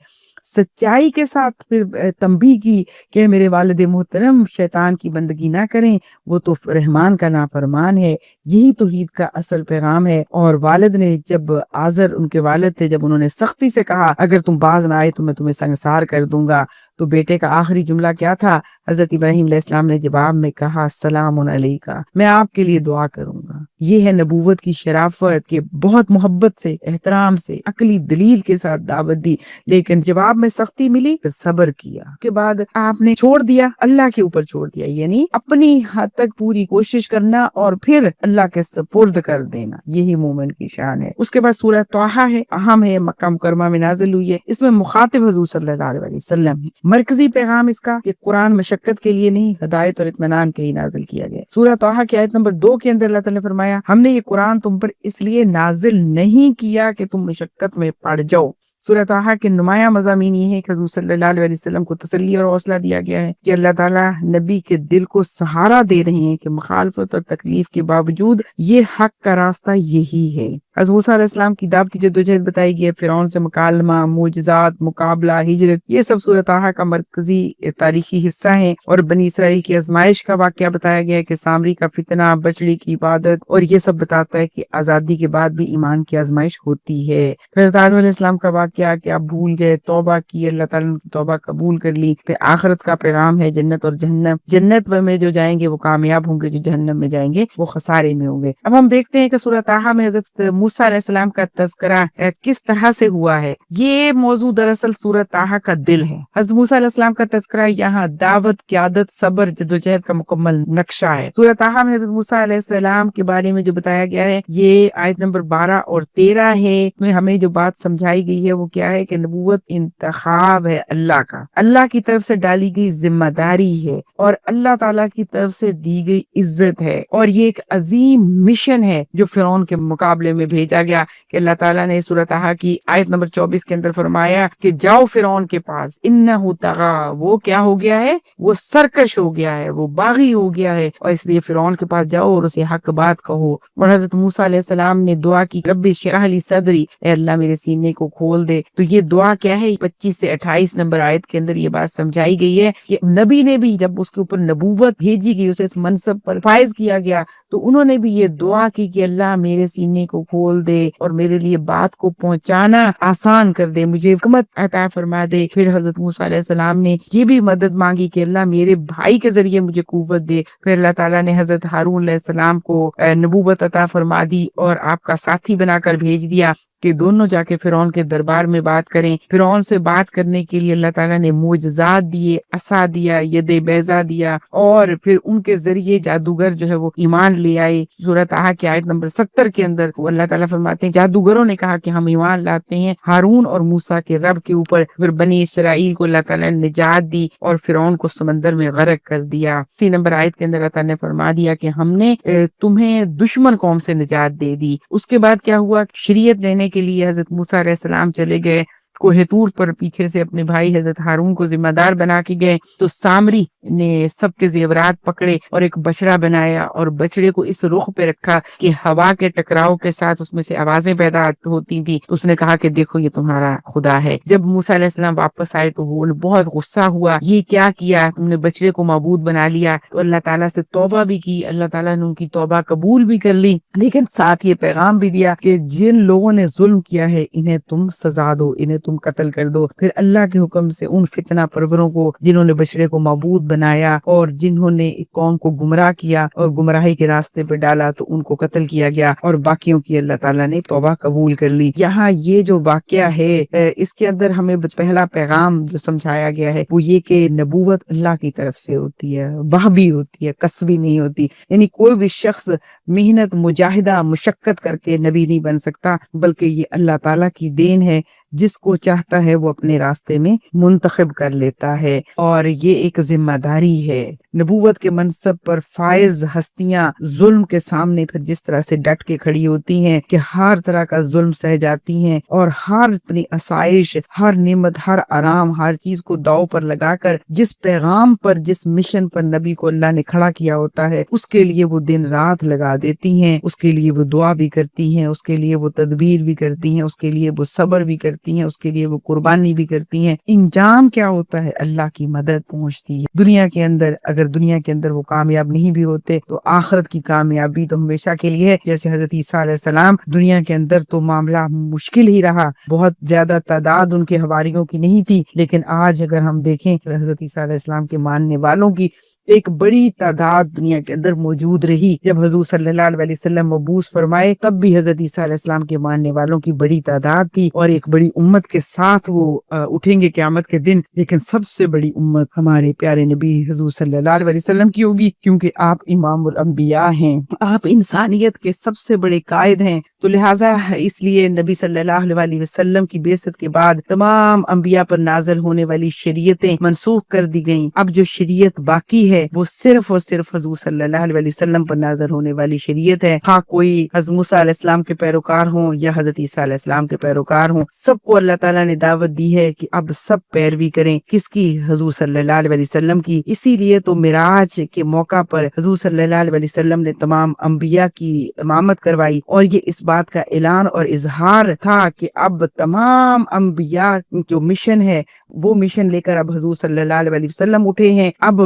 سچائی کے ساتھ پھر تنبیہ کی کہ میرے والد محترم شیطان کی بندگی نہ کریں، وہ تو رحمان کا نافرمان ہے۔ یہی توحید کا اصل پیغام ہے۔ اور والد نے جب آزر ان کے والد تھے، جب انہوں نے سختی سے کہا اگر تم باز نہ آئے تو میں تمہیں سنگسار کر دوں گا، تو بیٹے کا آخری جملہ کیا تھا؟ حضرت ابراہیم علیہ السلام نے جواب میں کہا السلام علیکہ، میں آپ کے لیے دعا کروں گا۔ یہ ہے نبوت کی شرافت کہ بہت محبت سے، احترام سے، عقلی دلیل کے ساتھ دعوت دی، لیکن جواب میں سختی ملی، پھر صبر کیا۔ اس کے بعد آپ نے چھوڑ دیا، اللہ کے اوپر چھوڑ دیا، یعنی اپنی حد تک پوری کوشش کرنا اور پھر اللہ کے سپرد کر دینا، یہی مومن کی شان ہے۔ اس کے بعد سورہ طٰہٰ ہے، اہم ہے، مکہ مکرمہ میں نازل ہوئی ہے۔ اس میں مخاطب حضور صلی اللہ علیہ وسلم ہے۔ مرکزی پیغام اس کا کہ قرآن مشقت کے لیے نہیں، ہدایت اور اطمینان کے لیے نازل کیا گیا۔ سورہ طٰہٰ کی آیت نمبر 2 کے اندر اللہ تعالیٰ نے فرمایا ہم نے یہ قرآن تم پر اس لیے نازل نہیں کیا کہ تم مشقت میں پڑ جاؤ۔ سورہ طٰہٰ کے نمایاں مضامین یہ ہے کہ حضور صلی اللہ علیہ وسلم کو تسلی اور حوصلہ دیا گیا ہے کہ اللہ تعالیٰ نبی کے دل کو سہارا دے رہے ہیں کہ مخالفت اور تکلیف کے باوجود یہ حق کا راستہ یہی ہے۔ حضرت موسیٰ علیہ السلام کی دعوتی جدوجہد بتائی گئی ہے، فرعون سے مکالمہ، معجزات، مقابلہ، ہجرت، یہ سب سورہ طٰہٰ کا مرکزی تاریخی حصہ ہیں۔ اور بنی اسرائیل کی آزمائش کا واقعہ بتایا گیا ہے کہ سامری کا فتنہ، بچڑی کی عبادت، اور یہ سب بتاتا ہے کہ آزادی کے بعد بھی ایمان کی آزمائش ہوتی ہے۔ پھر حضرت آدم علیہ السلام کا واقعہ کہ آپ بھول گئے، توبہ کی، اللہ تعالیٰ نے توبہ قبول کر لی۔ پھر آخرت کا پیغام ہے، جنت اور جہنم، جنت میں جو جائیں گے وہ کامیاب ہوں گے، جو جہنم میں جائیں گے وہ خسارے میں ہوں گے۔ اب ہم دیکھتے ہیں کہ سورہ طٰہٰ میں حضرت موسیٰ علیہ السلام کا تذکرہ کس طرح سے ہوا ہے۔ یہ موضوع دراصل سورہ طٰہٰ کا دل ہے۔ حضرت موسیٰ علیہ السلام کا تذکرہ یہاں دعوت، قیادت، صبر، جدوجہد کا مکمل نقشہ ہے۔ سورہ طٰہٰ میں حضرت موسیٰ علیہ السلام کے بارے میں جو بتایا گیا ہے یہ آیت نمبر 12 اور 13 ہے۔ اس میں ہمیں جو بات سمجھائی گئی ہے وہ کیا ہے کہ نبوت انتخاب ہے اللہ کا، اللہ کی طرف سے ڈالی گئی ذمہ داری ہے اور اللہ تعالیٰ کی طرف سے دی گئی عزت ہے، اور یہ ایک عظیم مشن ہے جو فرعون کے مقابلے میں بھیجا گیا کہ اللہ تعالیٰ نے سورہ طٰہٰ کی آیت نمبر 24 کے اندر فرمایا کہ جاؤ فرعون کے پاس، انہ طغیٰ، وہ کیا ہو گیا ہے، وہ سرکش ہو گیا ہے، وہ باغی ہو گیا ہے، اور اس لیے فرعون کے پاس جاؤ اور اسے حق بات کہو۔ اور حضرت موسیٰ علیہ السلام نے دعا کی رب اشرح لی صدری، اے اللہ میرے سینے کو کھول دے۔ تو یہ دعا کیا ہے، 25 سے 28 نمبر آیت کے اندر یہ بات سمجھائی گئی ہے کہ نبی نے بھی جب اس کے اوپر نبوت بھیجی گئی، اسے اس منصب پر فائز کیا گیا، تو انہوں نے بھی یہ دعا کی کہ اللہ میرے سینے کو کھول دے اور میرے لیے بات کو پہنچانا آسان کر دے، مجھے حکمت عطا فرما دے۔ پھر حضرت موسیٰ علیہ السلام نے یہ بھی مدد مانگی کہ اللہ میرے بھائی کے ذریعے مجھے قوت دے۔ پھر اللہ تعالیٰ نے حضرت ہارون علیہ السلام کو نبوت عطا فرما دی اور آپ کا ساتھی بنا کر بھیج دیا کہ دونوں جا کے فرعون کے دربار میں بات کریں۔ فرعون سے بات کرنے کے لیے اللہ تعالیٰ نے معجزات دیے، عصا دیا، ید بیضا دیا، اور پھر ان کے ذریعے جادوگر جو ہے وہ ایمان لے آئے۔ سورہ طٰہٰ کی آیت نمبر 70 کے اندر وہ اللہ تعالیٰ فرماتے ہیں جادوگروں نے کہا کہ ہم ایمان لاتے ہیں ہارون اور موسیٰ کے رب کے اوپر۔ پھر بنی اسرائیل کو اللہ تعالیٰ نے نجات دی اور فرعون کو سمندر میں غرق کر دیا۔ 30 نمبر آیت کے اندر اللہ تعالیٰ نے فرما دیا کہ ہم نے تمہیں دشمن قوم سے نجات دے دی۔ اس کے بعد کیا ہوا، شریعت لینے کے لیے حضرت موسیٰ علیہ السلام چلے گئے کوہ طور پر، پیچھے سے اپنے بھائی حضرت ہارون کو ذمہ دار بنا کے گئے، تو سامری نے سب کے زیورات پکڑے اور ایک بچڑا بنایا اور بچڑے کو اس رخ پہ رکھا کہ ہوا کے ٹکراؤ کے ساتھ اس میں سے آوازیں پیدا ہوتی تھی۔ اس نے کہا کہ دیکھو یہ تمہارا خدا ہے۔ جب موسیٰ علیہ السلام واپس آئے تو وہ بہت غصہ ہوا، یہ کیا کیا، تم نے بچڑے کو معبود بنا لیا۔ تو اللہ تعالیٰ سے توبہ بھی کی، اللہ تعالیٰ نے ان کی توبہ قبول بھی کر لی، لیکن ساتھ یہ پیغام بھی دیا کہ جن لوگوں نے ظلم کیا ہے انہیں تم سزا دو، انہیں تم قتل کر دو۔ پھر اللہ کے حکم سے ان فتنہ پروروں کو جنہوں نے بچڑے کو معبود بنایا اور جنہوں نے قوم کو گمراہ کیا اور گمراہی کے راستے پہ ڈالا، تو ان کو قتل کیا گیا اور باقیوں کی اللہ تعالیٰ نے توبہ قبول کر لی۔ یہاں یہ جو واقعہ ہے اس کے اندر ہمیں پہلا پیغام جو سمجھایا گیا ہے وہ یہ کہ نبوت اللہ کی طرف سے ہوتی ہے، وہبی ہوتی ہے، کسبی نہیں ہوتی۔ یعنی کوئی بھی شخص محنت، مجاہدہ، مشقت کر کے نبی نہیں بن سکتا، بلکہ یہ اللہ تعالیٰ کی دین ہے، جس کو چاہتا ہے وہ اپنے راستے میں منتخب کر لیتا ہے، اور یہ ایک ذمہ داری ہے۔ نبوت کے منصب پر فائز ہستیاں ظلم کے سامنے پھر جس طرح سے ڈٹ کے کھڑی ہوتی ہیں کہ ہر طرح کا ظلم سہ جاتی ہیں اور ہر اپنی آسائش، ہر نعمت، ہر آرام، ہر چیز کو داؤ پر لگا کر جس پیغام پر، جس مشن پر نبی کو اللہ نے کھڑا کیا ہوتا ہے اس کے لیے وہ دن رات لگا دیتی ہیں، اس کے لیے وہ دعا بھی کرتی ہیں، اس کے لیے وہ تدبیر بھی کرتی ہیں، اس کے لیے وہ صبر بھی کرتی کرتی ہیں، اس کے لیے وہ قربانی بھی کرتی ہیں، انجام کیا ہوتا ہے؟ اللہ کی مدد پہنچتی ہے دنیا کے اندر۔ اگر دنیا کے اندر وہ کامیاب نہیں بھی ہوتے تو آخرت کی کامیابی تو ہمیشہ کے لیے ہے۔ جیسے حضرت عیسیٰ علیہ السلام، دنیا کے اندر تو معاملہ مشکل ہی رہا، بہت زیادہ تعداد ان کے حواریوں کی نہیں تھی، لیکن آج اگر ہم دیکھیں کہ حضرت عیسیٰ علیہ السلام کے ماننے والوں کی ایک بڑی تعداد دنیا کے اندر موجود رہی۔ جب حضور صلی اللہ علیہ وسلم مبعوث فرمائے تب بھی حضرت عیسیٰ علیہ السلام کے ماننے والوں کی بڑی تعداد تھی، اور ایک بڑی امت کے ساتھ وہ اٹھیں گے قیامت کے دن۔ لیکن سب سے بڑی امت ہمارے پیارے نبی حضور صلی اللہ علیہ وسلم کی ہوگی، کیونکہ آپ امام الانبیاء ہیں، آپ انسانیت کے سب سے بڑے قائد ہیں۔ تو لہٰذا اس لیے نبی صلی اللہ علیہ وسلم کی بعثت کے بعد تمام انبیاء پر نازل ہونے والی شریعتیں منسوخ کر دی گئیں۔ اب جو شریعت باقی ہے وہ صرف اور صرف حضور صلی اللہ علیہ وسلم پر نازل ہونے والی شریعت ہے۔ ہاں کوئی حضرت موسیٰ علیہ السلام کے پیروکار ہوں یا حضرت عیسیٰ علیہ السلام کے پیروکار ہوں، سب کو اللہ تعالیٰ نے دعوت دی ہے کہ اب سب پیروی کریں، کس کی؟ حضور صلی اللہ علیہ وسلم کی۔ اسی لیے تو معراج کے موقع پر حضور صلی اللہ علیہ وسلم نے تمام انبیاء کی امامت کروائی، اور یہ اس بات کا اعلان اور اظہار تھا کہ اب تمام انبیاء جو مشن ہے وہ مشن لے کر اب حضور صلی اللہ علیہ وسلم اٹھے ہیں۔ اب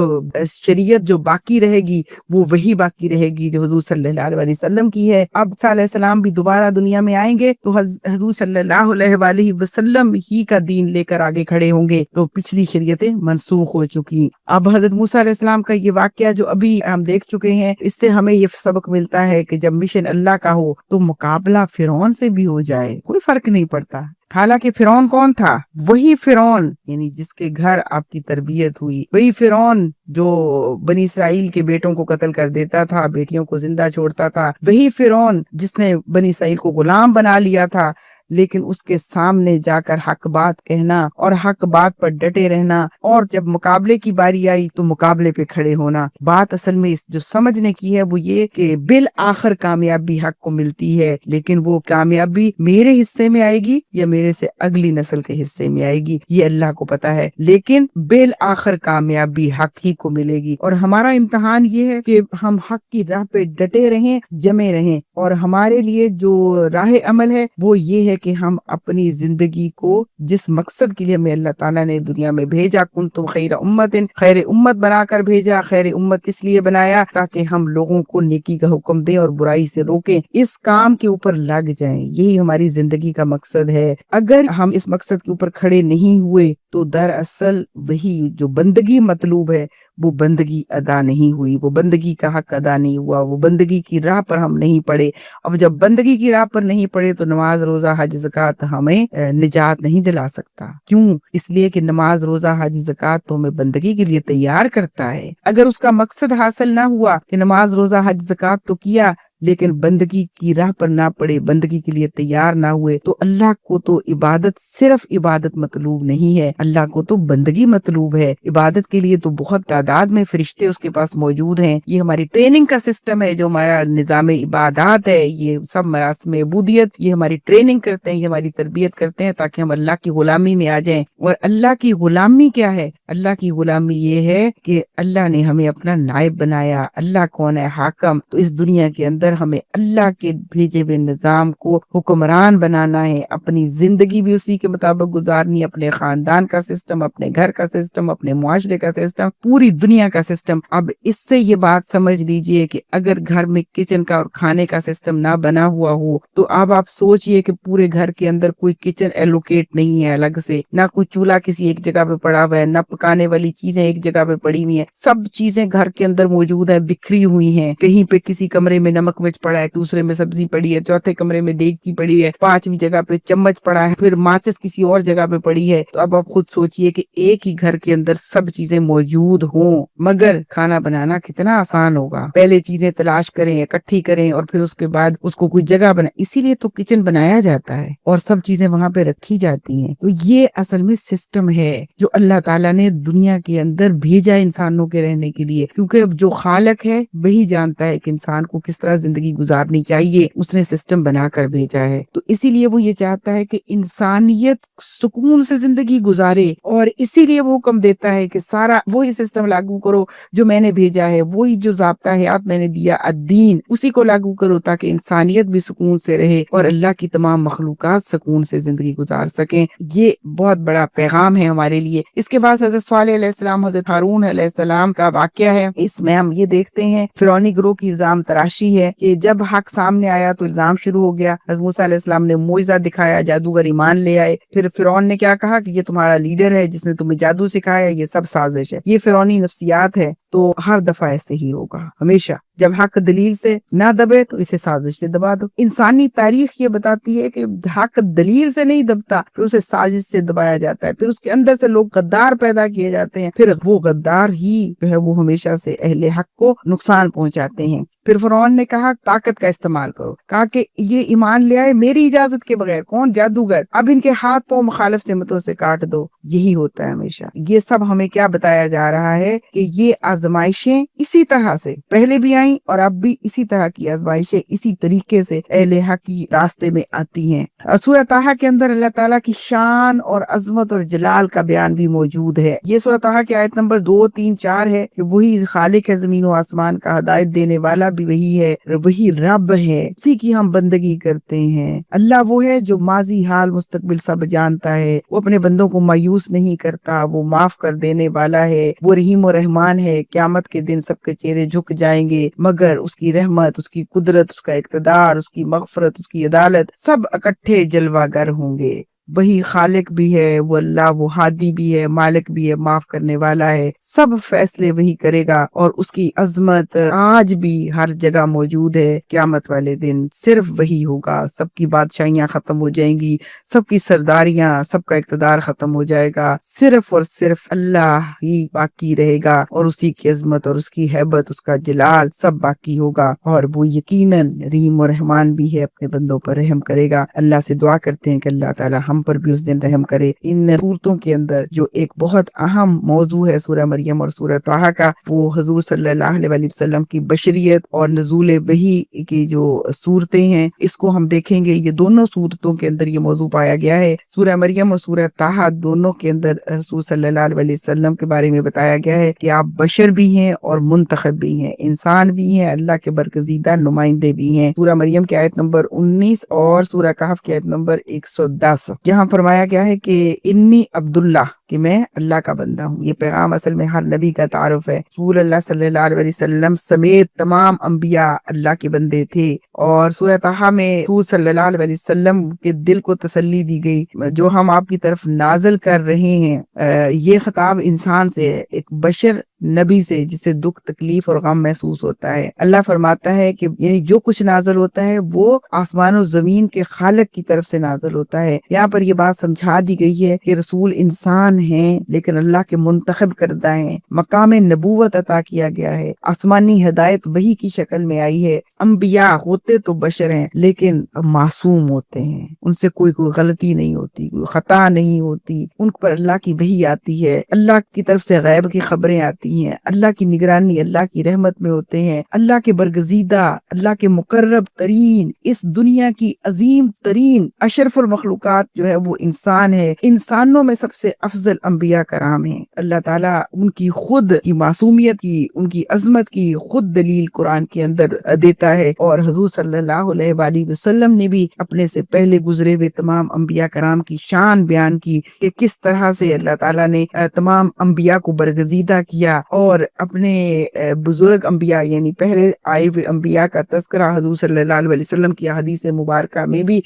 شریعت جو باقی رہے گی وہ وہی باقی رہے گی جو حضور صلی اللہ علیہ وسلم کی ہے۔ اب عیسیٰ علیہ السلام بھی دوبارہ دنیا میں آئیں گے تو حضور صلی اللہ علیہ وسلم ہی کا دین لے کر آگے کھڑے ہوں گے، تو پچھلی شریعتیں منسوخ ہو چکی۔ اب حضرت موسیٰ علیہ السلام کا یہ واقعہ جو ابھی ہم دیکھ چکے ہیں، اس سے ہمیں یہ سبق ملتا ہے کہ جب مشن اللہ کا ہو تو مقابلہ فرعون سے بھی ہو جائے، کوئی فرق نہیں پڑتا۔ حالانکہ فرعون کون تھا؟ وہی فرعون، یعنی جس کے گھر آپ کی تربیت ہوئی، وہی فرعون جو بنی اسرائیل کے بیٹوں کو قتل کر دیتا تھا، بیٹیوں کو زندہ چھوڑتا تھا، وہی فرعون جس نے بنی اسرائیل کو غلام بنا لیا تھا، لیکن اس کے سامنے جا کر حق بات کہنا اور حق بات پر ڈٹے رہنا، اور جب مقابلے کی باری آئی تو مقابلے پہ کھڑے ہونا۔ بات اصل میں جو سمجھنے کی ہے وہ یہ کہ بالآخر کامیابی حق کو ملتی ہے، لیکن وہ کامیابی میرے حصے میں آئے گی یا میرے سے اگلی نسل کے حصے میں آئے گی یہ اللہ کو پتا ہے، لیکن بالآخر کامیابی حق ہی کو ملے گی۔ اور ہمارا امتحان یہ ہے کہ ہم حق کی راہ پہ ڈٹے رہیں، جمے رہیں، اور ہمارے لیے جو راہ عمل ہے وہ یہ ہے کہ ہم اپنی زندگی کو جس مقصد کے لیے ہمیں اللہ تعالیٰ نے دنیا میں بھیجا، کنتم خیر امت، خیر امت بنا کر بھیجا، خیر امت اس لیے بنایا تاکہ ہم لوگوں کو نیکی کا حکم دیں اور برائی سے روکیں، اس کام کے اوپر لگ جائیں، یہی ہماری زندگی کا مقصد ہے۔ اگر ہم اس مقصد کے اوپر کھڑے نہیں ہوئے تو دراصل وہی جو بندگی مطلوب ہے وہ بندگی ادا نہیں ہوئی، وہ بندگی کا حق ادا نہیں ہوا، وہ بندگی کی راہ پر ہم نہیں پڑے۔ اب جب بندگی کی راہ پر نہیں پڑے تو نماز روزہ حج زکوٰۃ ہمیں نجات نہیں دلا سکتا۔ کیوں؟ اس لیے کہ نماز روزہ حج زکوٰۃ تو ہمیں بندگی کے لیے تیار کرتا ہے۔ اگر اس کا مقصد حاصل نہ ہوا کہ نماز روزہ حج زکوٰۃ تو کیا لیکن بندگی کی راہ پر نہ پڑے، بندگی کے لیے تیار نہ ہوئے، تو اللہ کو تو عبادت صرف عبادت مطلوب نہیں ہے، اللہ کو تو بندگی مطلوب ہے۔ عبادت کے لیے تو بہت تعداد میں فرشتے اس کے پاس موجود ہیں۔ یہ ہماری ٹریننگ کا سسٹم ہے، جو ہمارا نظام عبادات ہے، یہ سب مراسم عبودیت، یہ ہماری ٹریننگ کرتے ہیں، یہ ہماری تربیت کرتے ہیں تاکہ ہم اللہ کی غلامی میں آ جائیں۔ اور اللہ کی غلامی کیا ہے؟ اللہ کی غلامی یہ ہے کہ اللہ نے ہمیں اپنا نائب بنایا۔ اللہ کون ہے؟ حاکم۔ تو اس دنیا کے اندر ہمیں اللہ کے بھیجے ہوئے نظام کو حکمران بنانا ہے، اپنی زندگی بھی اسی کے مطابق گزارنی، اپنے خاندان کا سسٹم، اپنے گھر کا سسٹم، اپنے معاشرے کا سسٹم، پوری دنیا کا سسٹم۔ اب اس سے یہ بات سمجھ لیجئے کہ اگر گھر میں کچن کا اور کھانے کا سسٹم نہ بنا ہوا ہو تو اب آپ سوچئے کہ پورے گھر کے اندر کوئی کچن ایلوکیٹ نہیں ہے الگ سے، نہ کوئی چولہا کسی ایک جگہ پہ پڑا ہوا ہے، نہ پکانے والی چیزیں ایک جگہ پہ پڑی ہوئی ہیں، سب چیزیں گھر کے اندر موجود ہیں، بکھری ہوئی ہیں، کہیں پہ کسی کمرے میں نمک مرچ پڑا ہے، دوسرے میں سبزی پڑی ہے، چوتھے کمرے میں دیگچی پڑی ہے، پانچویں جگہ پہ چمچ پڑا ہے، پھر ماچس کسی اور جگہ پہ پڑی ہے۔ تو اب آپ خود سوچئے کہ ایک ہی گھر کے اندر سب چیزیں موجود ہوں، مگر کھانا بنانا کتنا آسان ہوگا۔ پہلے چیزیں تلاش کریں، اکٹھی کریں، اور پھر اس کے بعد اس کو کوئی جگہ بنائیں۔ اسی لیے تو کچن بنایا جاتا ہے اور سب چیزیں وہاں پہ رکھی جاتی ہیں۔ تو یہ اصل میں سسٹم ہے جو اللہ تعالیٰ نے دنیا کے اندر بھیجا انسانوں کے رہنے کے لیے، کیونکہ اب جو خالق ہے وہی جانتا ہے کہ انسان کو کس طرح زندگی گزارنی چاہیے اس نے سسٹم بنا کر بھیجا ہے. تو اسی لیے وہ یہ چاہتا ہے کہ انسانیت سکون سے زندگی گزارے، اور اسی لیے وہ حکم دیتا ہے کہ سارا وہی سسٹم لاگو کرو جو میں نے بھیجا ہے، وہی جو ضابطہ حیات میں نے دیا الدین، اسی کو لاگو کرو تاکہ انسانیت بھی سکون سے رہے اور اللہ کی تمام مخلوقات سکون سے زندگی گزار سکیں. یہ بہت بڑا پیغام ہے ہمارے لیے. اس کے بعد حضرت صالح علیہ السلام، حضرت ہارون علیہ السلام کا واقعہ ہے. اس میں ہم یہ دیکھتے ہیں فرعونی گروہ کی الزام تراشی ہے کہ جب حق سامنے آیا تو الزام شروع ہو گیا. حضرت موسیٰ علیہ السلام نے معجزہ دکھایا، جادوگر ایمان لے آئے. پھر فرعون نے کیا کہا کہ یہ تمہارا لیڈر ہے جس نے تمہیں جادو سکھایا، یہ سب سازش ہے. یہ فرعونی نفسیات ہے. تو ہر دفعہ ایسے ہی ہوگا ہمیشہ. جب حق دلیل سے نہ دبے تو اسے سازش سے دبا دو. انسانی تاریخ یہ بتاتی ہے کہ حق دلیل سے نہیں دبتا، پھر اسے سازش سے دبایا جاتا ہے. پھر اس کے اندر سے لوگ غدار پیدا کیے جاتے ہیں، پھر وہ غدار ہی جو ہے وہ ہمیشہ سے اہل حق کو نقصان پہنچاتے ہیں. پھر فرعون نے کہا طاقت کا استعمال کرو، کہا کہ یہ ایمان لے آئے میری اجازت کے بغیر. کون؟ جادوگر. اب ان کے ہاتھ پاؤں مخالف سمتوں سے کاٹ دو. یہی ہوتا ہے ہمیشہ. یہ سب ہمیں کیا بتایا جا رہا ہے کہ یہ آزمائشیں اسی طرح سے پہلے بھی آئیں اور اب بھی اسی طرح کی آزمائشیں اسی طریقے سے اہل حق کی راستے میں آتی ہیں. سورہ طٰہٰ کے اندر اللہ تعالیٰ کی شان اور عظمت اور جلال کا بیان بھی موجود ہے. یہ سورہ طٰہٰ کی آیت نمبر 2، 3، 4 ہے کہ وہی خالق ہے زمین و آسمان کا، ہدایت دینے والا بھی وہی ہے، وہی رب ہے، اسی کی ہم بندگی کرتے ہیں. اللہ وہ ہے جو ماضی حال مستقبل سب جانتا ہے. وہ اپنے بندوں کو مایوس نہیں کرتا، وہ معاف کر دینے والا ہے، وہ رحیم و رحمان ہے. قیامت کے دن سب کے چہرے جھک جائیں گے مگر اس کی رحمت، اس کی قدرت، اس کا اقتدار، اس کی مغفرت، اس کی عدالت سب اکٹھے جلوہ گر ہوں گے. وہی خالق بھی ہے وہ اللہ، وہ ہادی بھی ہے، مالک بھی ہے، معاف کرنے والا ہے. سب فیصلے وہی کرے گا اور اس کی عظمت آج بھی ہر جگہ موجود ہے. قیامت والے دن صرف وہی ہوگا. سب کی بادشاہیاں ختم ہو جائیں گی، سب کی سرداریاں، سب کا اقتدار ختم ہو جائے گا. صرف اور صرف اللہ ہی باقی رہے گا اور اسی کی عظمت اور اس کی ہیبت، اس کا جلال سب باقی ہوگا. اور وہ یقیناً رحیم و رحمان بھی ہے، اپنے بندوں پر رحم کرے گا. اللہ سے دعا کرتے ہیں کہ اللہ تعالی ہم پر بھی اس دن رحم کرے. ان صورتوں کے اندر جو ایک بہت اہم موضوع ہے سورہ مریم اور سورہ طٰہٰ کا، وہ حضور صلی اللہ علیہ وسلم کی بشریت اور نزول وحی کی جو صورتیں ہیں اس کو ہم دیکھیں گے. یہ دونوں صورتوں کے اندر یہ موضوع پایا گیا ہے. سورہ مریم اور سورہ طٰہٰ دونوں کے اندر رسول صلی اللہ علیہ وسلم کے بارے میں بتایا گیا ہے کہ آپ بشر بھی ہیں اور منتخب بھی ہیں، انسان بھی ہیں، اللہ کے برگزیدہ نمائندے بھی ہیں. سورہ مریم کی آیت نمبر 19 اور سورہ کہف کی آیت نمبر 110 یہاں فرمایا گیا ہے کہ انی عبداللہ، کہ میں اللہ کا بندہ ہوں. یہ پیغام اصل میں ہر نبی کا تعارف ہے. رسول اللہ صلی اللہ علیہ وسلم سمیت تمام انبیاء اللہ کے بندے تھے. اور سورہ طٰہٰ میں رسول صلی اللہ علیہ وسلم کے دل کو تسلی دی گئی، جو ہم آپ کی طرف نازل کر رہے ہیں یہ خطاب انسان سے ہے، ایک بشر نبی سے جسے دکھ تکلیف اور غم محسوس ہوتا ہے. اللہ فرماتا ہے کہ یعنی جو کچھ نازل ہوتا ہے وہ آسمان و زمین کے خالق کی طرف سے نازل ہوتا ہے. یہاں پر یہ بات سمجھا دی گئی ہے کہ رسول انسان ہیں لیکن اللہ کے منتخب کردہ ہیں، مقام نبوت عطا کیا گیا ہے، آسمانی ہدایت وحی کی شکل میں آئی ہے. انبیاء ہوتے تو بشر ہیں لیکن معصوم ہوتے ہیں، ان سے کوئی غلطی نہیں ہوتی، کوئی خطا نہیں ہوتی. ان پر اللہ کی وحی آتی ہے، اللہ کی طرف سے غیب کی خبریں آتی ہیں، اللہ کی نگرانی، اللہ کی رحمت میں ہوتے ہیں. اللہ کے برگزیدہ، اللہ کے مقرب ترین، اس دنیا کی عظیم ترین اشرف المخلوقات جو ہے وہ انسان ہے. انسانوں میں سب سے افضل انبیاء کرام ہیں. اللہ تعالیٰ ان کی خود کی معصومیت کی، ان کی عظمت کی خود دلیل قرآن کے اندر دیتا ہے. اور حضور صلی اللہ علیہ وآلہ وسلم نے بھی اپنے سے پہلے گزرے ہوئے تمام انبیاء کرام کی شان بیان کی کہ کس طرح سے اللہ تعالیٰ نے تمام انبیاء کو برگزیدہ کیا اور اپنے بزرگ انبیاء یعنی پہلے آئے ہوئے انبیاء کا تذکرہ حضور صلی اللہ علیہ وسلم کی حدیث مبارکہ میں بھی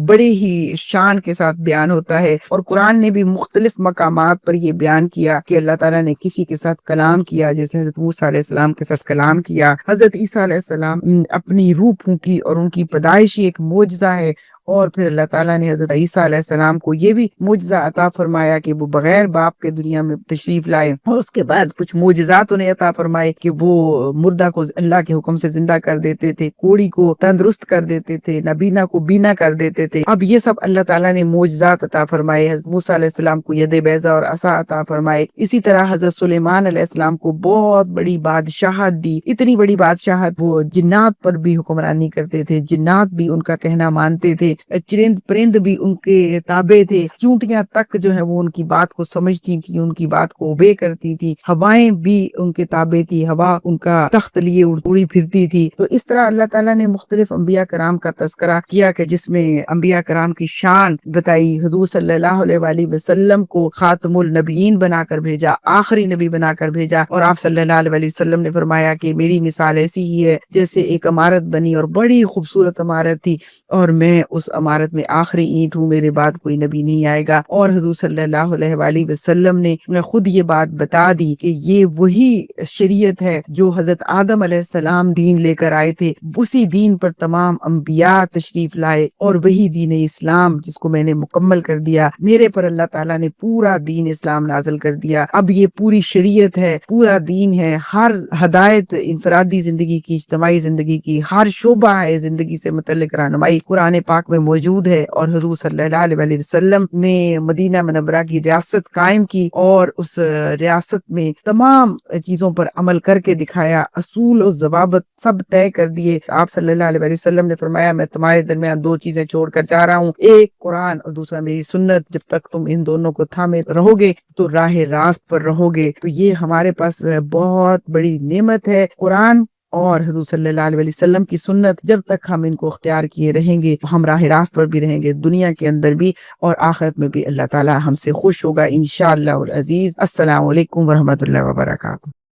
بڑے ہی شان کے ساتھ بیان ہوتا ہے. اور قرآن نے بھی مختلف مقامات پر یہ بیان کیا کہ اللہ تعالیٰ نے کسی کے ساتھ کلام کیا، جیسے حضرت موسیٰ علیہ السلام کے ساتھ کلام کیا. حضرت عیسیٰ علیہ السلام اپنی روح پھونکی اور ان کی پیدائش ایک معجزہ ہے. اور پھر اللہ تعالیٰ نے حضرت عیسیٰ علیہ السلام کو یہ بھی معجزہ عطا فرمایا کہ وہ بغیر باپ کے دنیا میں تشریف لائے، اور اس کے بعد کچھ معجزات انہیں عطا فرمائے کہ وہ مردہ کو اللہ کے حکم سے زندہ کر دیتے تھے، کوڑی کو تندرست کر دیتے تھے، نابینا کو بینا کر دیتے تھے۔ اب یہ سب اللہ تعالیٰ نے معجزات عطا فرمائے۔ حضرت موسیٰ علیہ السلام کو ید بیضا اور عصا عطا فرمائے۔ اسی طرح حضرت سلیمان علیہ السلام کو بہت بڑی بادشاہت دی، اتنی بڑی بادشاہت وہ جنات پر بھی حکمرانی کرتے تھے، جنات بھی ان کا کہنا مانتے تھے، چرند پرند بھی ان کے تابع تھے، چونٹیاں تک جو ہے وہ ان کی بات کو سمجھتی تھی، ان کی بات کو اوبے کرتی تھی، ہوائیں بھی ان کے تابع تھی، ہوا ان کا تخت لیے اڑی پھرتی تھی۔ تو اس طرح اللہ تعالیٰ نے مختلف انبیاء کرام کا تذکرہ کیا کہ جس میں انبیاء کرام کی شان بتائی، حضور صلی اللہ علیہ وآلہ وسلم کو خاتم النبیین بنا کر بھیجا، آخری نبی بنا کر بھیجا، اور آپ صلی اللہ علیہ وآلہ وسلم نے فرمایا کہ میری مثال ایسی ہی ہے جیسے ایک عمارت بنی اور بڑی خوبصورت عمارت تھی، اور میں اس عمارت میں آخری اینٹ ہوں، میرے بعد کوئی نبی نہیں آئے گا۔ اور حضور صلی اللہ علیہ وآلہ وسلم نے خود یہ بات بتا دی کہ یہ وہی شریعت ہے جو حضرت آدم علیہ السلام دین لے کر آئے تھے، اسی دین پر تمام انبیاء تشریف لائے، اور وہی دین اسلام جس کو میں نے مکمل کر دیا، میرے پر اللہ تعالیٰ نے پورا دین اسلام نازل کر دیا۔ اب یہ پوری شریعت ہے، پورا دین ہے، ہر ہدایت انفرادی زندگی کی، اجتماعی زندگی کی، ہر شعبہ ہے زندگی سے متعلق رہنمائی قرآن پاک میں موجود ہے۔ اور حضور صلی اللہ علیہ وآلہ وسلم نے مدینہ منورہ کی ریاست قائم کی، اور اس ریاست میں تمام چیزوں پر عمل کر کے دکھایا، اصول و ضوابط سب طے کر دیے۔ آپ صلی اللہ علیہ وآلہ وسلم نے فرمایا میں تمہارے درمیان دو چیزیں چھوڑ کر جا رہا ہوں، ایک قرآن اور دوسرا میری سنت، جب تک تم ان دونوں کو تھامے رہو گے تو راہ راست پر رہو گے۔ تو یہ ہمارے پاس بہت بڑی نعمت ہے، قرآن اور حضور صلی اللہ علیہ وسلم کی سنت، جب تک ہم ان کو اختیار کیے رہیں گے ہم راہ راست پر بھی رہیں گے، دنیا کے اندر بھی اور آخرت میں بھی اللہ تعالی ہم سے خوش ہوگا انشاءاللہ العزیز۔ السلام علیکم ورحمۃ اللہ وبرکاتہ۔